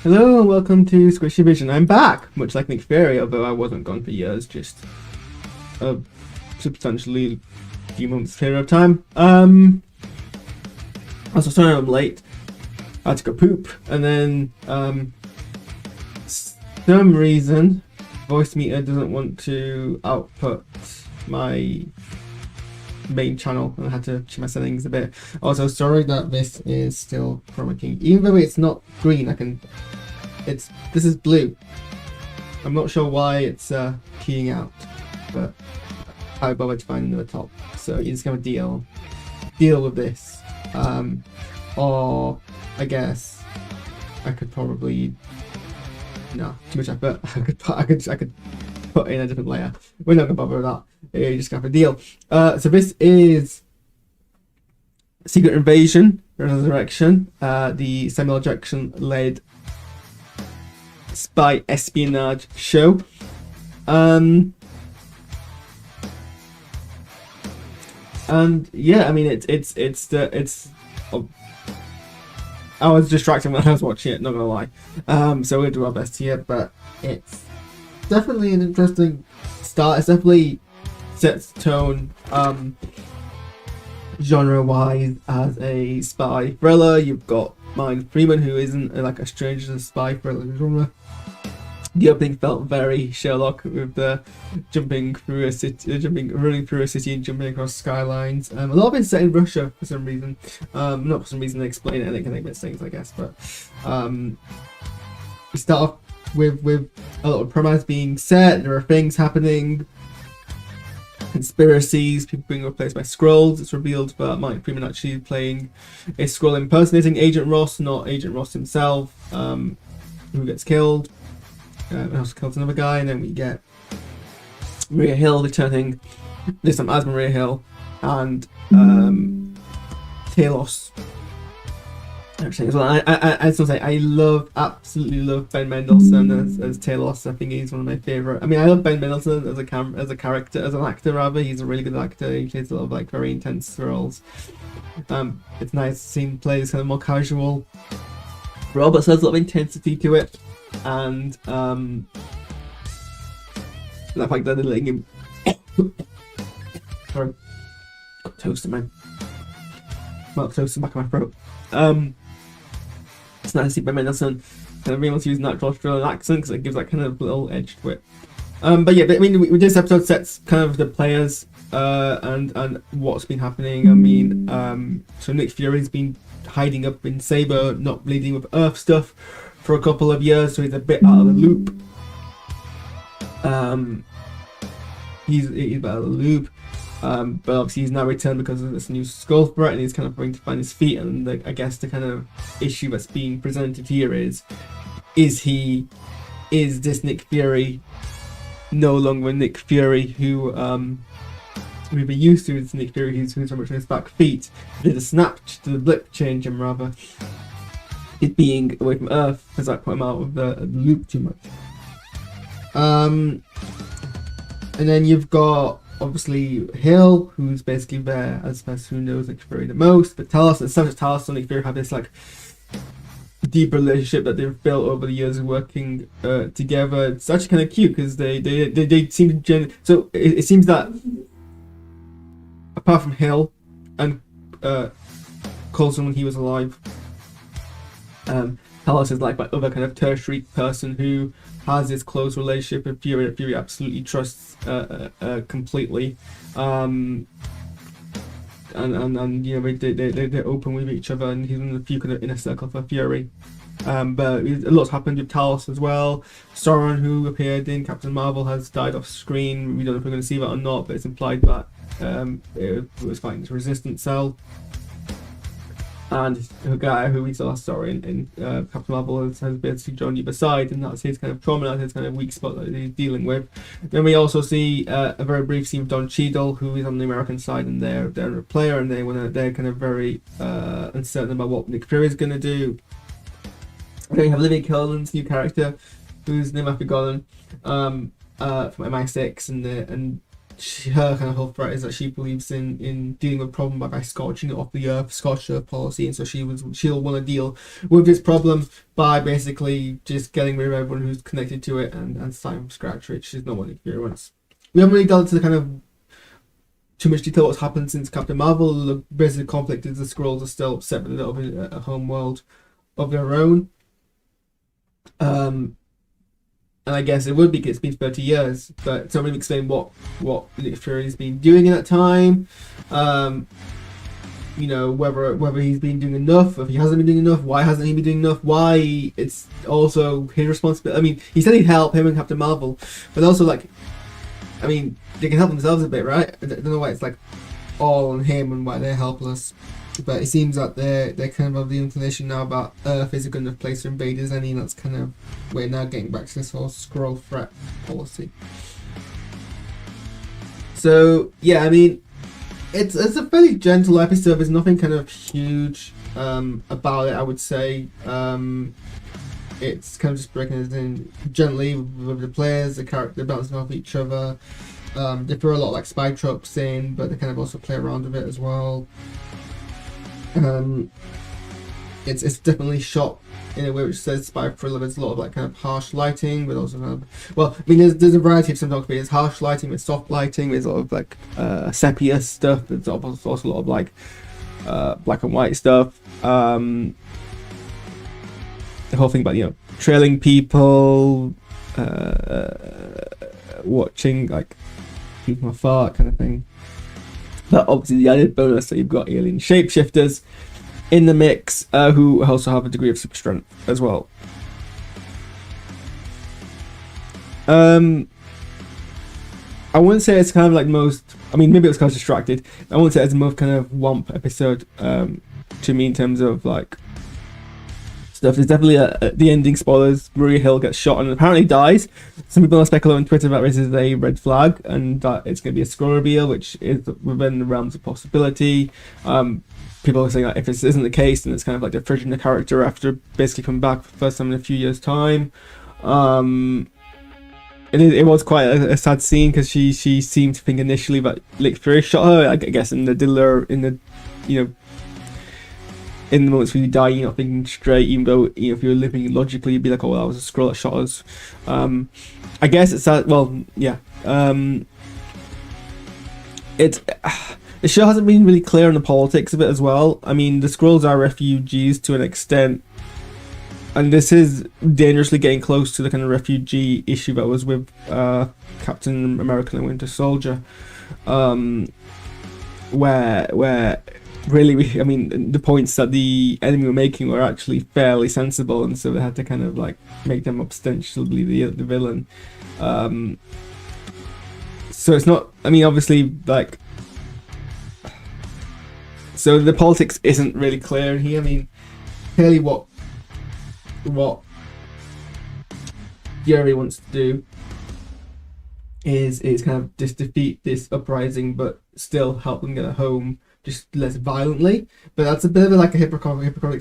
Hello and welcome to SquishiVision. I'm back, much like Nick Fury, although I wasn't gone for years, just a substantially few months period of time. Also sorry I'm late. I had to go poop, and then some reason voice meter doesn't want to output my main channel, and I had to change my settings a bit. Also sorry that this is still chroma keying, even though it's not green. This is blue. I'm not sure why it's keying out, but I bothered to find another top, so you're just gonna deal with this. Or I guess I could probably too much effort. I could put in a different layer. We're not gonna bother with that. You just gonna have to deal. So this is Secret Invasion Resurrection, the Samuel Jackson led spy espionage show. And yeah, I mean it's I was distracted when I was watching it, not gonna lie. So we'll do our best here, but it's definitely an interesting start. It's definitely sets tone genre wise as a spy thriller. You've got Martin Freeman, who isn't like a stranger to the spy thriller genre. The opening felt very Sherlock, with the running through a city and jumping across skylines. A lot of it's set in Russia for some reason. Not for some reason they explain it, and they can make things, I guess. But we start off with a lot of premise being set. There are things happening, conspiracies, people being replaced by Skrulls. It's revealed that Martin Freeman actually playing a Skrull impersonating Agent Ross, not Agent Ross himself, who gets killed. Also kills another guy, and then we get Maria Hill returning, this time as Maria Hill, and Talos actually as well. I still say I absolutely love Ben Mendelsohn as Talos. I think he's one of my favorite. I mean, I love Ben Mendelsohn as an actor rather. He's a really good actor. He plays a lot of like very intense roles. It's nice to see him play this kind of more casual role, but there's a lot of intensity to it. And the fact that they're letting him sorry, got toast in my toast in the back of my throat. It's nice to see Ben Mendelsohn kind of being able to use natural Australian accent, because it gives that kind of little edge to it. But yeah, I mean, this episode sets kind of the players and what's been happening. I mean, so Nick Fury's been hiding up in Saber, not bleeding with Earth stuff for a couple of years, so he's a bit out of the loop. He's out of the loop, but obviously he's now returned because of this new Skrull threat, and he's kind of trying to find his feet. And I guess the kind of issue that's being presented here is this Nick Fury no longer Nick Fury who we've been used to? It's Nick Fury who's so much on his back feet. Did the blip change him rather? It being away from Earth has that put him out of the loop too much. And then you've got obviously Hill, who's basically there as the person who knows Nick Fury the most. But Talos and Nick Fury have this like deep relationship that they've built over the years of working together. It's actually kind of cute because they seem to so it seems that apart from Hill and Coulson when he was alive, Talos is like my other kind of tertiary person who has this close relationship with Fury that Fury absolutely trusts completely. And you know, they're open with each other, and he's in the few kind of inner circle for Fury. But a lot's happened with Talos as well. Sauron, who appeared in Captain Marvel, has died off screen. We don't know if we're going to see that or not, but it's implied that it was fighting this resistance cell. And the guy who we saw last story in Captain Marvel has basically joined the other side, and that's his kind of trauma, that's his kind of weak spot that he's dealing with. Then we also see a very brief scene of Don Cheadle, who is on the American side, and they're a player, and they're kind of very uncertain about what Nick Fury is going to do. Then we have Olivia Colman's new character, whose name I've forgotten, from MI6, and her kind of whole threat is that she believes in dealing with a problem by scorching it off the earth, scorched earth policy, and so she'll want to deal with this problem by basically just getting rid of everyone who's connected to it and starting from scratch, which is not what Nick Fury wants. We haven't really delved into the kind of too much detail what's happened since Captain Marvel. The basic conflict is the Skrulls are still separate of a home world of their own. And I guess it would be because it's been 30 years, but somebody explain what Nick Fury's been doing in that time. You know, whether he's been doing enough, if he hasn't been doing enough, why hasn't he been doing enough, why it's also his responsibility. I mean, he said he'd help him and Captain Marvel, but also, like, I mean, they can help themselves a bit, right? I don't know why it's like all on him and why they're helpless. But it seems that they're kind of the inclination now about Earth is a good enough place for invaders, and that's kind of, we're now getting back to this whole Skrull threat policy. So yeah, I mean, it's a fairly gentle episode. There's nothing kind of huge about it, I would say. It's kind of just breaking it in gently with the players, the character bouncing off each other. They throw a lot of like spy tropes in, but they kind of also play around with it as well. It's definitely shot in a way which says spy thriller. There's a lot of like kind of harsh lighting, but also kind of, well, I mean, there's a variety of cinematography. There's harsh lighting, there's soft lighting, there's a lot of like sepia stuff. There's also a lot of like black and white stuff. The whole thing about, you know, trailing people, watching like people from afar, kind of thing. But obviously the added bonus that you've got alien shapeshifters in the mix, who also have a degree of super strength as well. I wouldn't say it's kind of like most, I mean, maybe it was kind of distracted. I wouldn't say it's the most kind of womp episode to me in terms of like stuff. There's definitely the ending spoilers. Maria Hill gets shot and apparently dies. Some people are speculating on Twitter that this is a red flag and that it's going to be a Skrull reveal, which is within the realms of possibility. People are saying that if this isn't the case, then it's kind of like they're fridging the character after basically coming back for the first time in a few years' time. It was quite a sad scene because she seemed to think initially that Nick Fury shot her. I guess in the you know, in the moments when you die, you're not thinking straight, even though, you know, if you're living logically, you'd be like, oh, well, that was a Skrull that shot us. I guess it's that, well, yeah. The show hasn't been really clear on the politics of it as well. I mean, the Skrulls are refugees to an extent, and this is dangerously getting close to the kind of refugee issue that was with Captain America and Winter Soldier, where really, I mean, the points that the enemy were making were actually fairly sensible, and so they had to kind of like make them ostensibly the villain. So it's not, I mean, obviously, like, so the politics isn't really clear in here. I mean, clearly what Fury wants to do is kind of just defeat this uprising, but still help them get home, just less violently. But that's a bit of like a hypocritical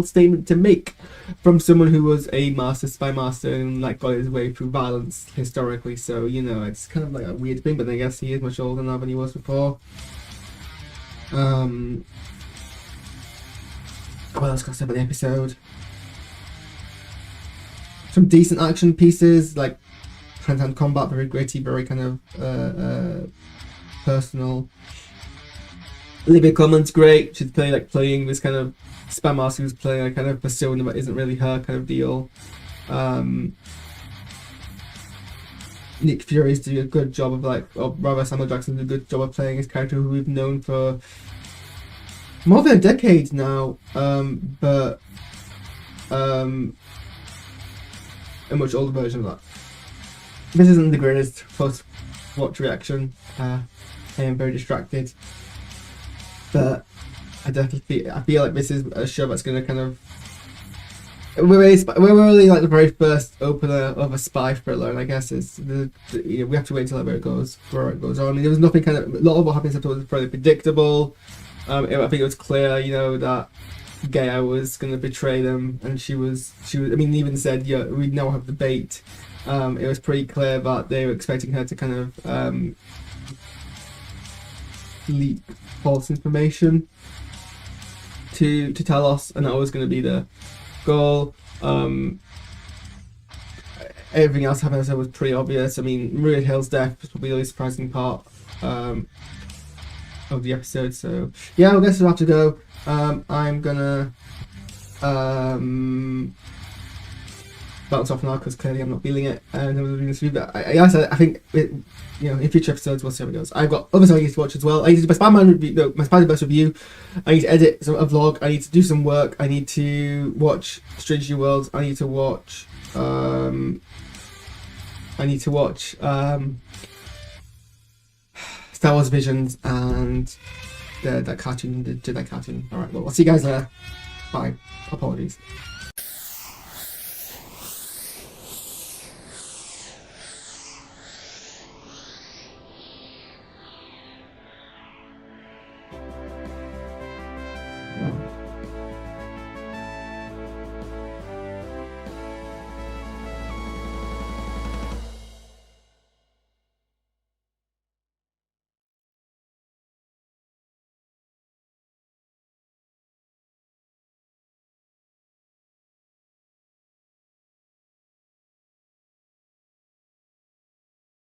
statement to make from someone who was a spy master and like got his way through violence historically. So, you know, it's kind of like a weird thing, but I guess he is much older now than he was before. What else can I say about the episode? Some decent action pieces, like hand-to-hand combat, very gritty, very kind of personal. Olivia Colman's great. She's playing this kind of spy master who's playing a kind of persona that isn't really her kind of deal. Nick Fury's doing a good job of or rather Samuel Jackson's doing a good job of playing his character who we've known for more than a decade now, but a much older version of that. This isn't the greatest first watch reaction. I am very distracted, but I feel like this is a show that's going to kind of, we're really like the very first opener of a spy thriller, and I guess it's we have to wait until where it goes on. I mean, there was nothing kind of, a lot of what happens afterwards was fairly predictable. I think it was clear, you know, that Gaia was gonna betray them, and she was. I mean, even said, yeah, we now have the bait. It was pretty clear that they were expecting her to kind of leak false information to Talos, and that was going to be the goal. Everything else happened, was pretty obvious. I mean, Maria Hill's death was probably the only surprising part of the episode. So yeah, I guess we'll have to go. I'm gonna bounce off now because clearly I'm not feeling it, and I'm doing this review. But I think in future episodes we'll see how it goes. I've got other stuff I need to watch as well. I need to do my Spider-Man review, no, my Spider-Verse review. I need to edit a vlog. I need to do some work. I need to watch Strange New Worlds. I need to watch. Star Wars Visions and that cartoon, the Jedi cartoon. All right, well, I'll see you guys there. Bye. Apologies.